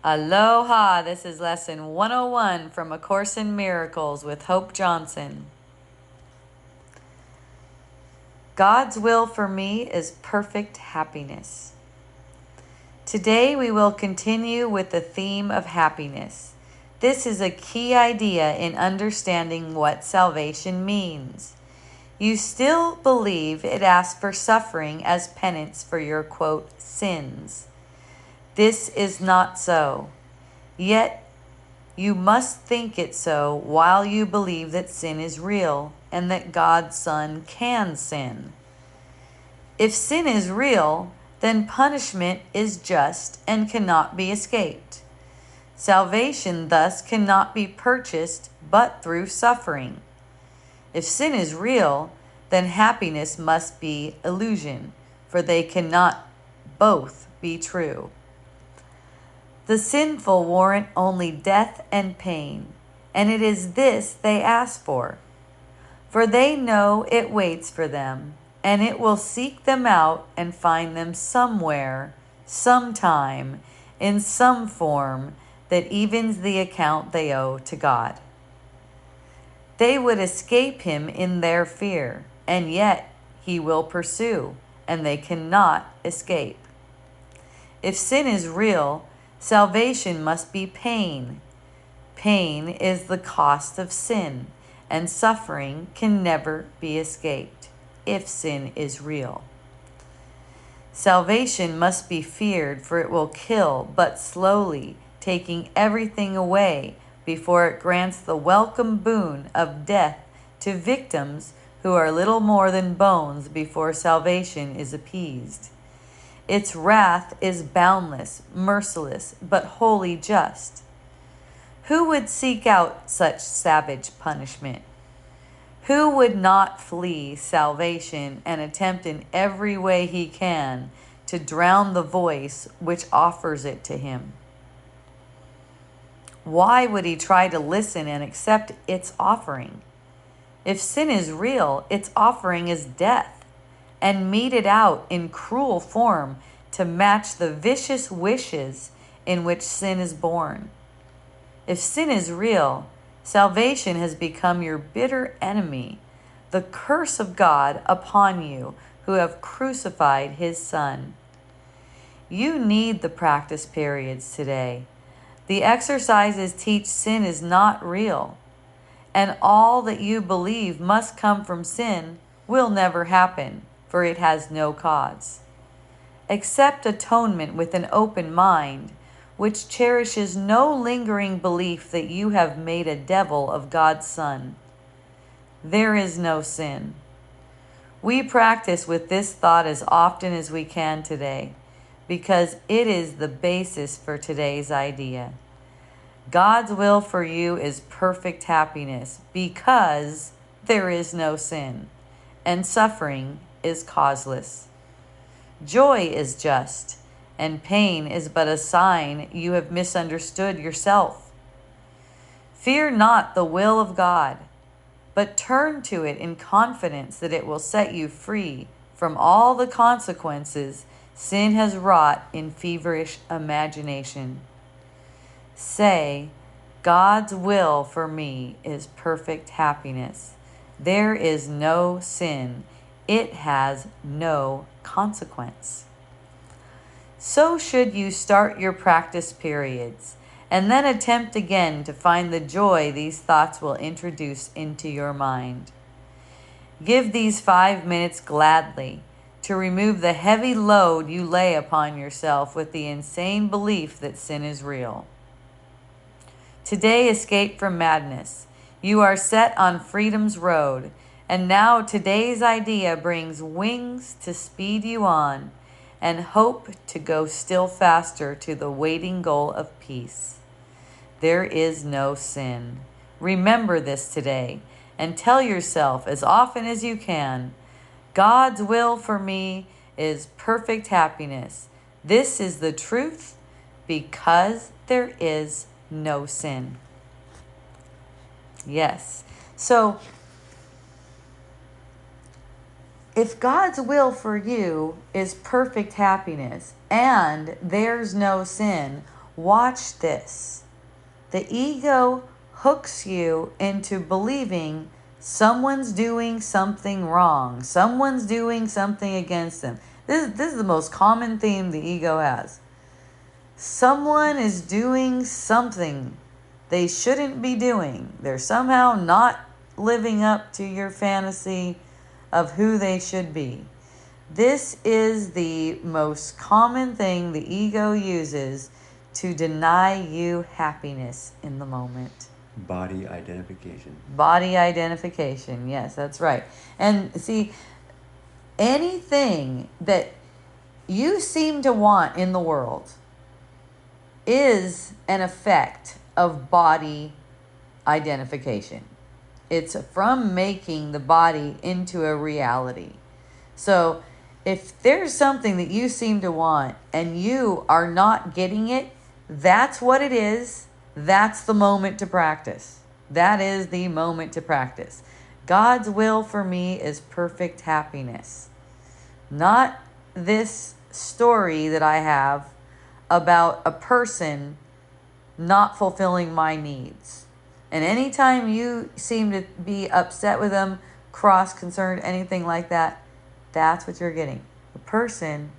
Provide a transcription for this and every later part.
Aloha! This is lesson 101 from A Course in Miracles with Hope Johnson. God's will for me is perfect happiness. Today we will continue with the theme of happiness. This is a key idea in understanding what salvation means. You still believe it asks for suffering as penance for your, quote, sins. This is not so. Yet, you must think it so while you believe that sin is real and that God's Son can sin. If sin is real, then punishment is just and cannot be escaped. Salvation thus cannot be purchased but through suffering. If sin is real, then happiness must be illusion, for they cannot both be true. The sinful warrant only death and pain, and it is this they ask for. For they know it waits for them, and it will seek them out and find them somewhere, sometime, in some form that evens the account they owe to God. They would escape him in their fear, and yet he will pursue, and they cannot escape. If sin is real, salvation must be pain. Pain is the cost of sin, and suffering can never be escaped if sin is real. Salvation must be feared, for it will kill, but slowly, taking everything away before it grants the welcome boon of death to victims who are little more than bones before salvation is appeased. Its wrath is boundless, merciless, but wholly just. Who would seek out such savage punishment? Who would not flee salvation and attempt in every way he can to drown the voice which offers it to him? Why would he try to listen and accept its offering? If sin is real, its offering is death, and meted out in cruel form to match the vicious wishes in which sin is born. If sin is real, salvation has become your bitter enemy, the curse of God upon you who have crucified his Son. You need the practice periods today. The exercises teach sin is not real, and all that you believe must come from sin will never happen, for it has no cause. Accept atonement with an open mind, which cherishes no lingering belief that you have made a devil of God's Son. There is no sin. We practice with this thought as often as we can today, because it is the basis for today's idea. God's will for you is perfect happiness because there is no sin, and suffering is causeless. Joy is just, and pain is but a sign you have misunderstood yourself. Fear not the will of God, but turn to it in confidence that it will set you free from all the consequences sin has wrought in feverish imagination. Say, God's will for me is perfect happiness. There is no sin. It has no consequence. So should you start your practice periods, and then attempt again to find the joy these thoughts will introduce into your mind. Give these 5 minutes gladly to remove the heavy load you lay upon yourself with the insane belief that sin is real. Today, escape from madness. You are set on freedom's road, and now today's idea brings wings to speed you on and hope to go still faster to the waiting goal of peace. There is no sin. Remember this today and tell yourself as often as you can, God's will for me is perfect happiness. This is the truth because there is no sin. Yes. So, if God's will for you is perfect happiness and there's no sin, watch this. The ego hooks you into believing someone's doing something wrong. Someone's doing something against them. This is the most common theme the ego has. Someone is doing something they shouldn't be doing. They're somehow not living up to your fantasy of who they should be. This is the most common thing the ego uses to deny you happiness in the moment. Body identification. Body identification. Yes, that's right. And see, anything that you seem to want in the world is an effect of body identification. It's from making the body into a reality. So if there's something that you seem to want and you are not getting it, that's what it is. That's the moment to practice. That is the moment to practice. God's will for me is perfect happiness. Not this story that I have about a person not fulfilling my needs. And anytime you seem to be upset with them, cross-concerned, anything like that, that's what you're getting. The person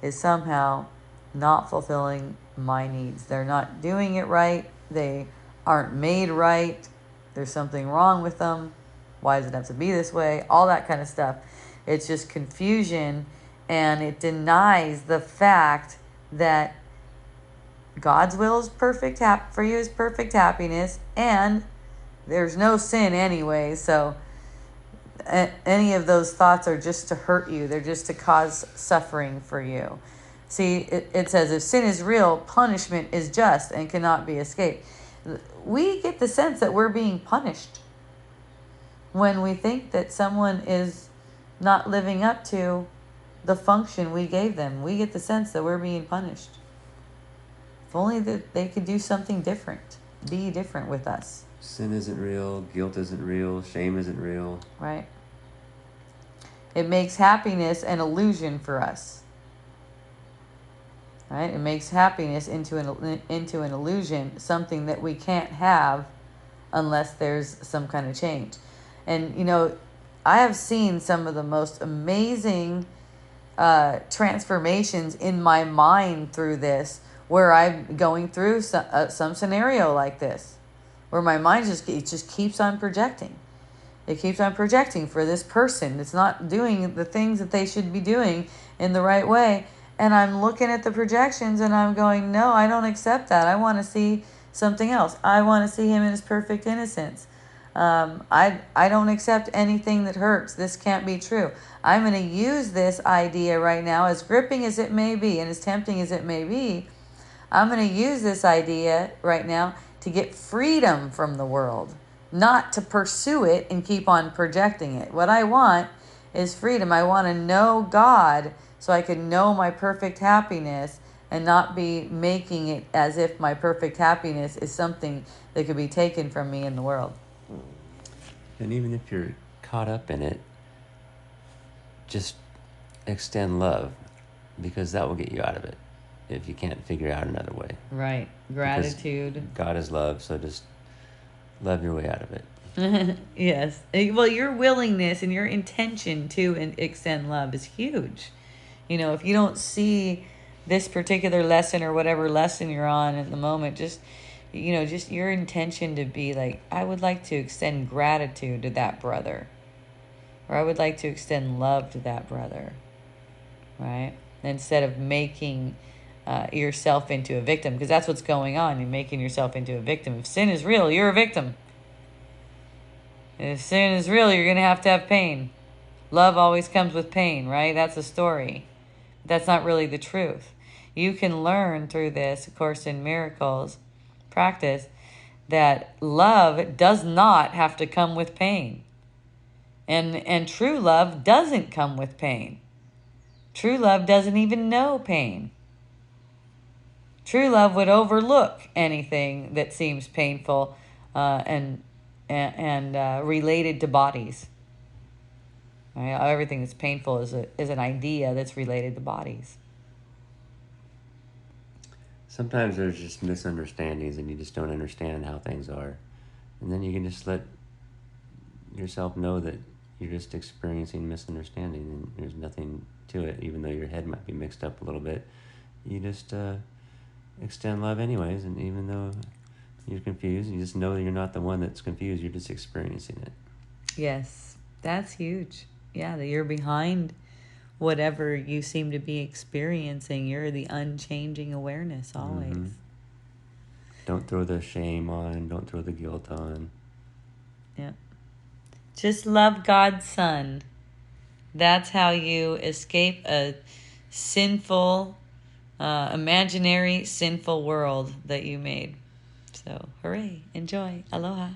is somehow not fulfilling my needs. They're not doing it right. They aren't made right. There's something wrong with them. Why does it have to be this way? All that kind of stuff. It's just confusion, and it denies the fact that God's will is perfect for you is perfect happiness, and there's no sin anyway, so any of those thoughts are just to hurt you. They're just to cause suffering for you. See, it says, if sin is real, punishment is just and cannot be escaped. We get the sense that we're being punished when we think that someone is not living up to the function we gave them. We get the sense that we're being punished. If only that they could do something different, be different with us. Sin isn't real, guilt isn't real, shame isn't real. Right. It makes happiness an illusion for us. Right? It makes happiness into an illusion, something that we can't have unless there's some kind of change. And, I have seen some of the most amazing transformations in my mind through this, where I'm going through some scenario like this, where my mind just keeps on projecting. It keeps on projecting for this person. It's not doing the things that they should be doing in the right way. And I'm looking at the projections and I'm going, no, I don't accept that. I want to see something else. I want to see him in his perfect innocence. I don't accept anything that hurts. This can't be true. I'm going to use this idea right now, as gripping as it may be and as tempting as it may be. I'm going to use this idea right now to get freedom from the world, not to pursue it and keep on projecting it. What I want is freedom. I want to know God so I can know my perfect happiness and not be making it as if my perfect happiness is something that could be taken from me in the world. And even if you're caught up in it, just extend love, because that will get you out of it if you can't figure out another way. Right. Gratitude. Because God is love, so just love your way out of it. Yes. Well, your willingness and your intention to extend love is huge. If you don't see this particular lesson or whatever lesson you're on at the moment, just your intention to be like, I would like to extend gratitude to that brother, or I would like to extend love to that brother, right? Instead of making yourself into a victim, because that's what's going on. You're making yourself into a victim. If sin is real, you're a victim. If sin is real, you're going to have pain. Love always comes with pain, right? That's a story. That's not really the truth. You can learn through this, of course, in Miracles practice, that love does not have to come with pain. And true love doesn't come with pain. True love doesn't even know pain. True love would overlook anything that seems painful and related to bodies. Right? Everything that's painful is an idea that's related to bodies. Sometimes there's just misunderstandings and you just don't understand how things are. And then you can just let yourself know that you're just experiencing misunderstanding and there's nothing to it, even though your head might be mixed up a little bit. You just extend love anyways, and even though you're confused, you just know that you're not the one that's confused, you're just experiencing it. Yes, that's huge. Yeah, that you're behind whatever you seem to be experiencing. You're the unchanging awareness always. Mm-hmm. Don't throw the shame on, don't throw the guilt on. Yeah. Just love God's Son. That's how you escape a sinful, imaginary, sinful world that you made. So, hooray, enjoy, aloha.